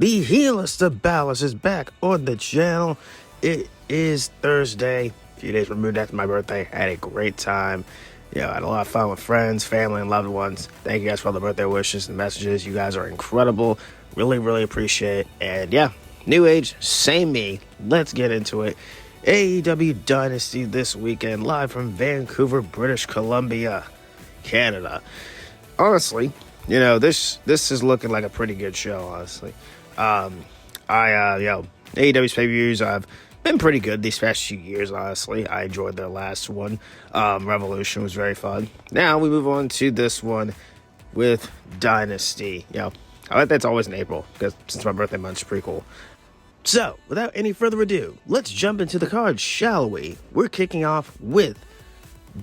The healers, the Balor is back on the channel. It is Thursday, a few days removed after my birthday. I had a great time. I had a lot of fun with friends, family, and loved ones. Thank you guys for all the birthday wishes and messages. You guys are incredible. Really, really appreciate it. And new age, same me. Let's get into it. AEW Dynasty this weekend, live from Vancouver, British Columbia, Canada. Honestly, this is looking like a pretty good show, honestly. AEW's pay-per-views have been pretty good these past few years, honestly. I enjoyed their last one. Revolution was very fun. Now we move on to this one with Dynasty. I like that's always in April, because since my birthday month's pretty cool. So, without any further ado, let's jump into the card, shall we? We're kicking off with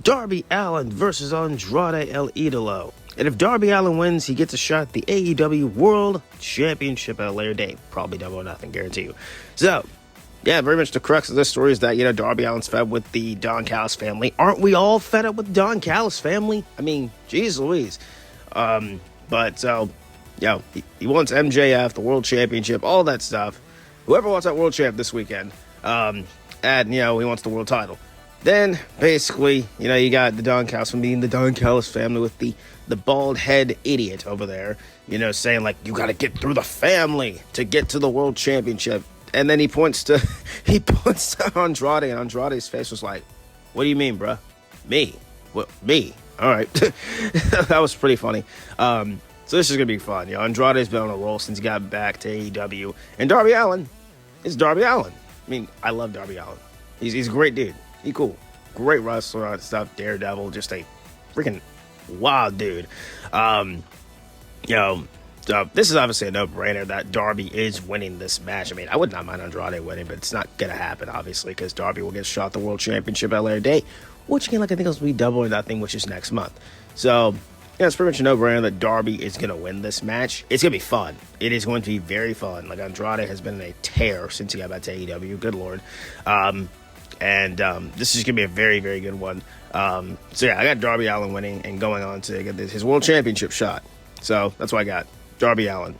Darby Allin versus Andrade El Idolo. And if Darby Allin wins, he gets a shot at the AEW World Championship at a later date. Probably double or nothing, guarantee you. So, very much the crux of this story is that, Darby Allin's fed with the Don Callis family. Aren't we all fed up with Don Callis family? I mean, geez Louise. He wants MJF, the World Championship, all that stuff. Whoever wants that World Champ this weekend, he wants the World title. Then, basically, you got the Don Callis from being the Don Callis family with the bald head idiot over there, saying, like, you got to get through the family to get to the World Championship. And then he points to Andrade, and Andrade's face was like, what do you mean, bruh? Me? What? Me? All right. That was pretty funny. So this is going to be fun. Andrade's been on a roll since he got back to AEW. And Darby Allin is Darby Allin. I mean, I love Darby Allin. He's a great dude. He's cool. Great wrestler and stuff. Daredevil. Just a freaking wild dude. This is obviously a no-brainer that Darby is winning this match. I mean, I would not mind Andrade winning, but it's not going to happen, obviously, because Darby will get shot at the World Championship at a later date, which, again, I think it'll be double or nothing, which is next month. So, it's pretty much a no-brainer that Darby is going to win this match. It's going to be fun. It is going to be very fun. Like, Andrade has been in a tear since he got back to AEW. Good Lord. This is going to be a very, very good one. I got Darby Allin winning and going on to get his World Championship shot. So, that's what I got. Darby Allin.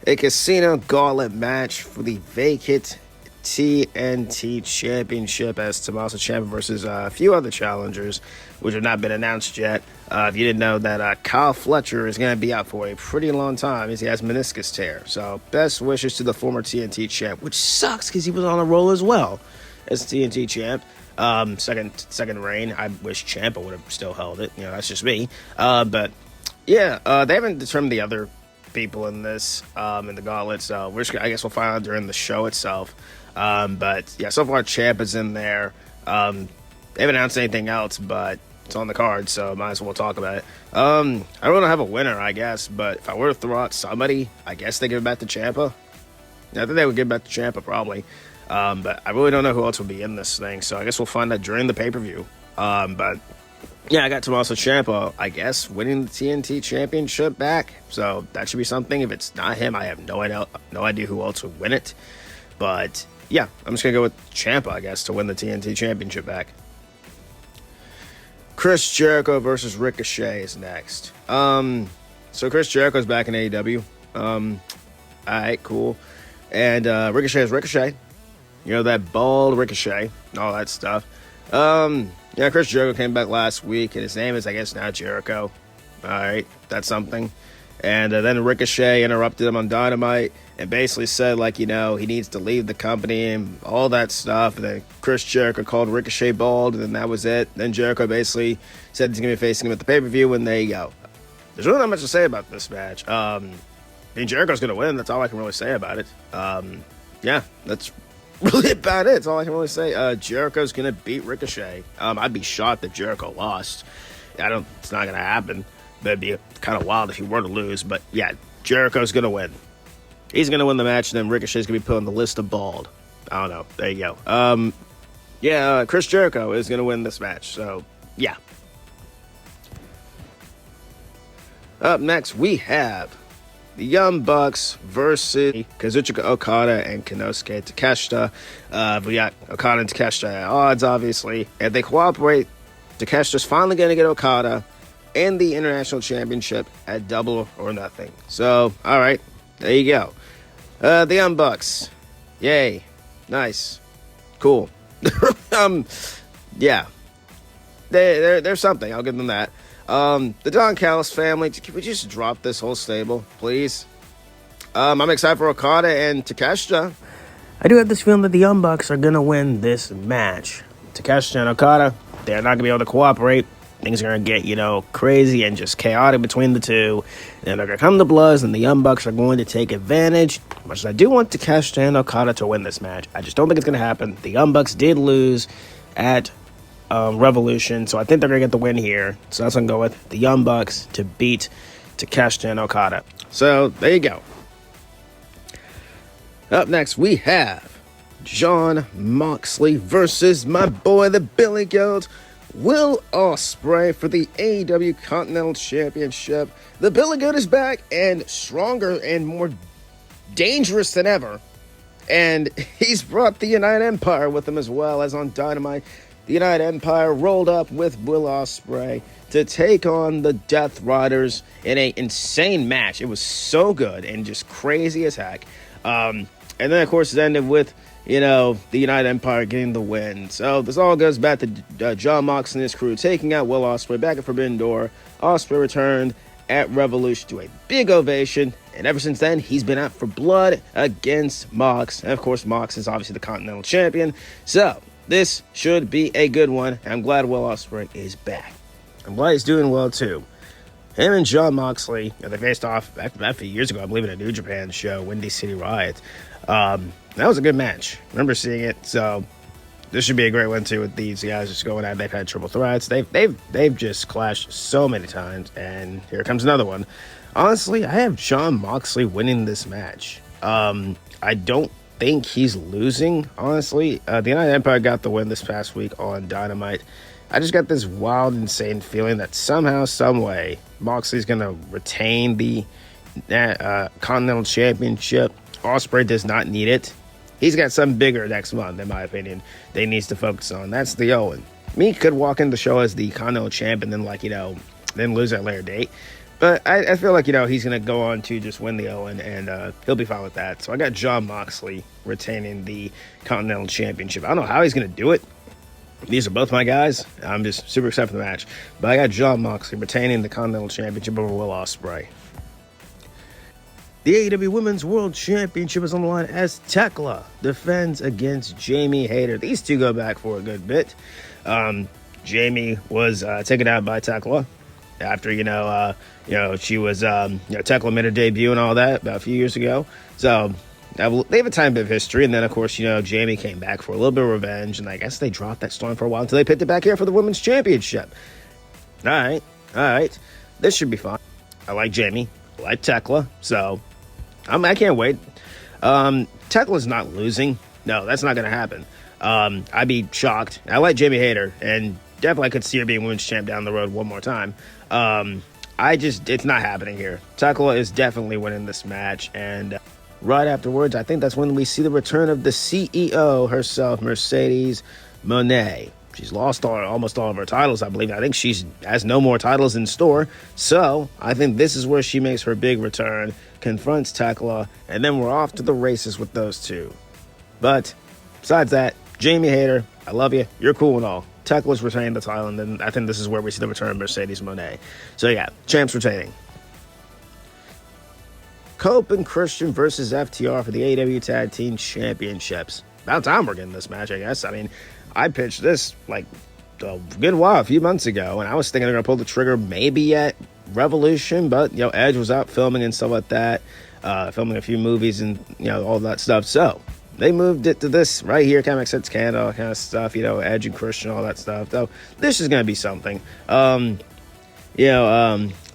A Casino Gauntlet match for the vacant TNT Championship as Tommaso Ciampa versus a few other challengers, which have not been announced yet. If you didn't know that Kyle Fletcher is going to be out for a pretty long time as he has meniscus tear. So best wishes to the former TNT champ, which sucks because he was on a roll as well as TNT champ. Second reign. I wish Ciampa would have still held it. That's just me. They haven't determined the other people in this in the gauntlet, so I guess we'll find out during the show itself. So far Ciampa's in there. They haven't announced anything else, but it's on the card, so might as well talk about it. I don't have a winner, I guess, but if I were to throw out somebody, I guess they give it back to Ciampa. I think they would give it back to Ciampa, probably. But I really don't know who else will be in this thing, so I guess we'll find out during the pay-per-view. I got Tommaso Ciampa, I guess, winning the TNT Championship back. So that should be something. If it's not him, I have no idea who else would win it. But I'm just going to go with Ciampa, I guess, to win the TNT Championship back. Chris Jericho versus Ricochet is next. So Chris Jericho's back in AEW. Alright, cool. And Ricochet is Ricochet. That bald Ricochet and all that stuff. Chris Jericho came back last week, and his name is, I guess, now Jericho. Alright, that's something. And then Ricochet interrupted him on Dynamite and basically said, he needs to leave the company and all that stuff. And then Chris Jericho called Ricochet bald, and then that was it. Then Jericho basically said he's going to be facing him at the pay-per-view, and there you go. There's really not much to say about this match. Jericho's going to win. That's all I can really say about it. That's really about it. That's all I can really say. Jericho's going to beat Ricochet. I'd be shocked that Jericho lost. It's not going to happen. That'd be kind of wild if he were to lose. But, Jericho's going to win. He's going to win the match, and then Ricochet's going to be put on the list of bald. I don't know. There you go. Chris Jericho is going to win this match. So, Up next, we have the Young Bucks versus Kazuchika Okada and Konosuke Takeshita. We got Okada and Takeshita at odds, obviously. And they cooperate. Takeshita's finally going to get Okada and the International Championship at Double or Nothing. So, all right, there you go. The Young Bucks. Yay. Nice. Cool. Yeah. They're something. I'll give them that. The Don Callis family, can we just drop this whole stable, please? I'm excited for Okada and Takeshita. I do have this feeling that the Young Bucks are going to win this match. Takeshita and Okada, they're not going to be able to cooperate. Things are going to get, crazy and just chaotic between the two. And they're going to come to blows, and the Young Bucks are going to take advantage. Much as I do want Takeshita and Okada to win this match, I just don't think it's going to happen. The Young Bucks did lose at Revolution, so I think they're going to get the win here. So that's what I'm going to go with. The Young Bucks to beat Takeshita and Okada. So there you go. Up next, we have Jon Moxley versus my boy, the Billy Goat, Will Ospreay for the AEW Continental Championship. The Billy Goat is back and stronger and more dangerous than ever. And he's brought the United Empire with him as well, as on Dynamite. The United Empire rolled up with Will Ospreay to take on the Death Riders in an insane match. It was so good and just crazy as heck. And then, of course, it ended with, the United Empire getting the win. So this all goes back to Jon Moxley and his crew taking out Will Ospreay back at Forbidden Door. Ospreay returned at Revolution to a big ovation. And ever since then, he's been out for blood against Mox. And, of course, Mox is obviously the Continental Champion. So this should be a good one. And I'm glad Will Ospreay is back. I'm glad he's doing well, too. Him and Jon Moxley, they faced off back a few years ago, I believe, in a New Japan show, Windy City Riot. That was a good match. I remember seeing it, so this should be a great one, too, with these guys just going at. They've had triple threats. They've just clashed so many times, and here comes another one. Honestly, I have Jon Moxley winning this match. I don't think he's losing, honestly. The United Empire got the win this past week on Dynamite. I just got this wild, insane feeling that somehow, some way, Moxley's going to retain the Continental Championship. Ospreay does not need it. He's got something bigger next month, in my opinion, that he needs to focus on. That's the Owen. Me could walk in the show as the Continental Champ and then, then lose at a later date. But I feel like, he's going to go on to just win the Owen, and he'll be fine with that. So I got Jon Moxley retaining the Continental Championship. I don't know how he's going to do it. These are both my guys. I'm just super excited for the match. But I got Jon Moxley retaining the Continental Championship over Will Ospreay. The AEW Women's World Championship is on the line as Tekla defends against Jamie Hayter. These two go back for a good bit. Jamie was taken out by Tekla after, she was, Tekla made her debut and all that about a few years ago. So they have a tiny bit of history, and then, of course, Jamie came back for a little bit of revenge, and I guess they dropped that storm for a while until they picked it back here for the Women's Championship. All right. This should be fun. I like Jamie. I like Tekla, so I can't wait. Tekla's not losing. No, that's not going to happen. I'd be shocked. I like Jamie Hayter, and definitely I could see her being Women's Champ down the road one more time. It's not happening here. Tekla is definitely winning this match, and right afterwards, I think that's when we see the return of the CEO herself, Mercedes Moné. She's lost almost all of her titles, I believe. I think she has no more titles in store. So I think this is where she makes her big return, confronts Tekla, and then we're off to the races with those two. But besides that, Jamie Hayter, I love you. You're cool and all. Tekla's retaining the title, and then I think this is where we see the return of Mercedes Moné. So yeah, champs retaining. Cope and Christian versus FTR for the AEW Tag Team Championships. About time we're getting this match, I guess. I mean, I pitched this like a good while, a few months ago, and I was thinking they're going to pull the trigger maybe at Revolution, but, Edge was out filming and stuff like that, filming a few movies and, all that stuff. So they moved it to this right here, kind of makes sense, Canada, kind of stuff, Edge and Christian, all that stuff. So this is going to be something.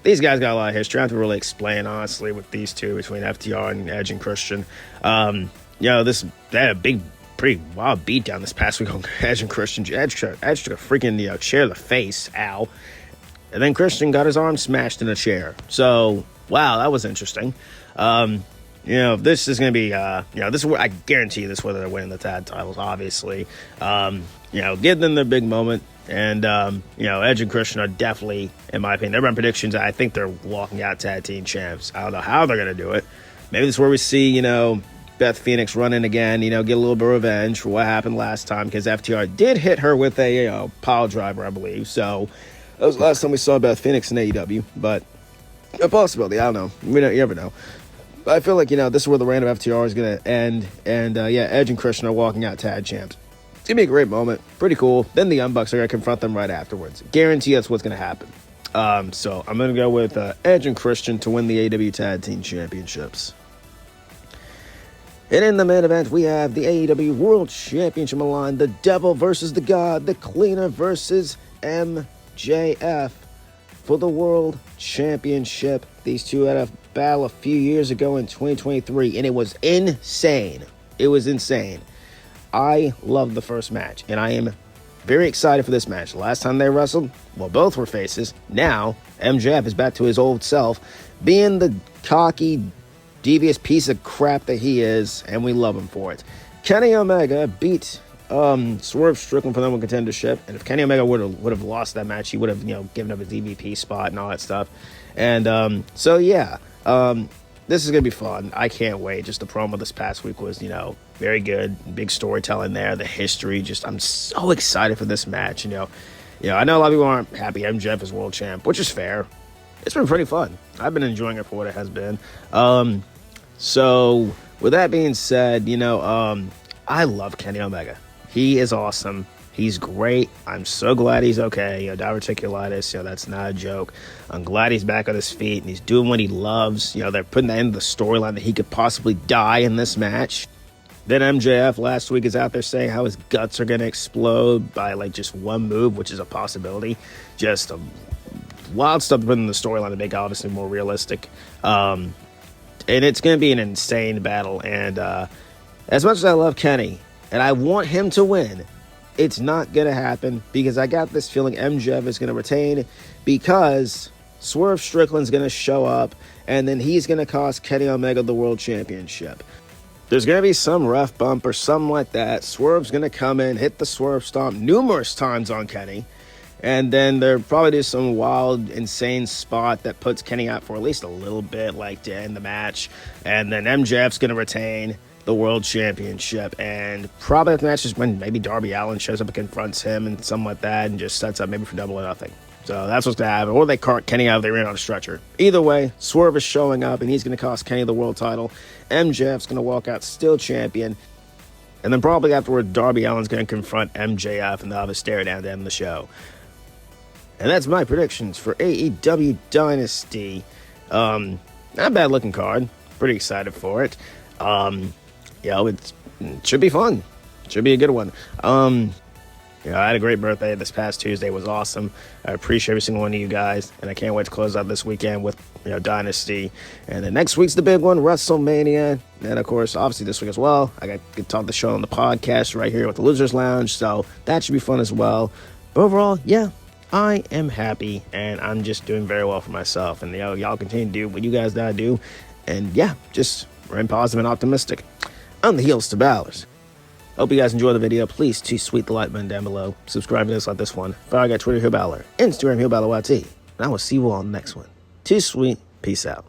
These guys got a lot of history. I have to really explain, honestly, with these two, between FTR and Edge and Christian. They had a pretty wild beatdown this past week on Edge and Christian. Edge took a freaking chair to the face, ow. And then Christian got his arm smashed in a chair. So, wow, that was interesting. This is going to be, this is where I guarantee this where they're winning the tag titles, obviously. Give them their big moment. And, Edge and Christian are definitely, in my opinion, they're my predictions. I think they're walking out tag team champs. I don't know how they're going to do it. Maybe this is where we see, Beth Phoenix run in again, get a little bit of revenge for what happened last time, because FTR did hit her with a, pile driver, I believe. So that was the last time we saw Beth Phoenix in AEW, but a possibility. I don't know. You never know. But I feel like, this is where the reign of FTR is going to end. And, Edge and Christian are walking out tag champs. It's going to be a great moment. Pretty cool. Then the Young Bucks are going to confront them right afterwards. Guarantee that's what's going to happen. So I'm going to go with Edge and Christian to win the AEW Tag Team Championships. And in the main event, we have the AEW World Championship on the line. The Devil versus the God. The Cleaner versus MJF for the World Championship. These two had a battle a few years ago in 2023, and it was insane. It was insane. I loved the first match, and I am very excited for this match. Last time they wrestled, well, both were faces. Now, MJF is back to his old self, being the cocky, devious piece of crap that he is, and we love him for it. Kenny Omega beat Swerve Strickland for the number one contendership, and if Kenny Omega would have lost that match, he would have given up his EVP spot and all that stuff. And this is going to be fun. I can't wait. Just the promo this past week was, very good. Big storytelling there. The history. I'm so excited for this match. I know a lot of people aren't happy MJF is world champ, which is fair. It's been pretty fun. I've been enjoying it for what it has been. So with that being said, I love Kenny Omega. He is awesome. He's great. I'm so glad he's okay. Diverticulitis, that's not a joke. I'm glad he's back on his feet and he's doing what he loves. They're putting that into the storyline that he could possibly die in this match. Then MJF last week is out there saying how his guts are going to explode by just one move, which is a possibility. Just wild stuff to put in the storyline to make it obviously more realistic. And it's going to be an insane battle. And as much as I love Kenny and I want him to win, it's not going to happen because I got this feeling MJF is going to retain because Swerve Strickland's going to show up and then he's going to cost Kenny Omega the World Championship. There's going to be some ref bump or something like that. Swerve's going to come in, hit the Swerve Stomp numerous times on Kenny, and then there probably is some wild, insane spot that puts Kenny out for at least a little bit, to end the match, and then MJF's going to retain the World Championship, and probably the match is when maybe Darby Allin shows up and confronts him and something like that and just sets up maybe for Double or Nothing. So that's what's going to happen. Or they cart Kenny out of the ring on a stretcher. Either way, Swerve is showing up and he's going to cost Kenny the world title. MJF's going to walk out still champion. And then probably afterward, Darby Allin's going to confront MJF and they'll have a stare down to end the show. And that's my predictions for AEW Dynasty. Not a bad looking card. Pretty excited for it. It should be fun. Should be a good one. I had a great birthday this past Tuesday. It was awesome. I appreciate every single one of you guys, and I can't wait to close out this weekend with Dynasty. And then next week's the big one, WrestleMania. And of course, obviously this week as well, I got to talk the show on the podcast right here with the Losers Lounge, so that should be fun as well. But overall, I am happy, and I'm just doing very well for myself. And y'all continue to do what you guys gotta do, and just remain positive and optimistic. On the heels to Balor's. Hope you guys enjoy the video. Please sweet the like button down below. Subscribe to this like this one. Follow I got Twitter, Hill Balor. Instagram, Hill Balor YT. And I will see you all on the next one. Too sweet. Peace out.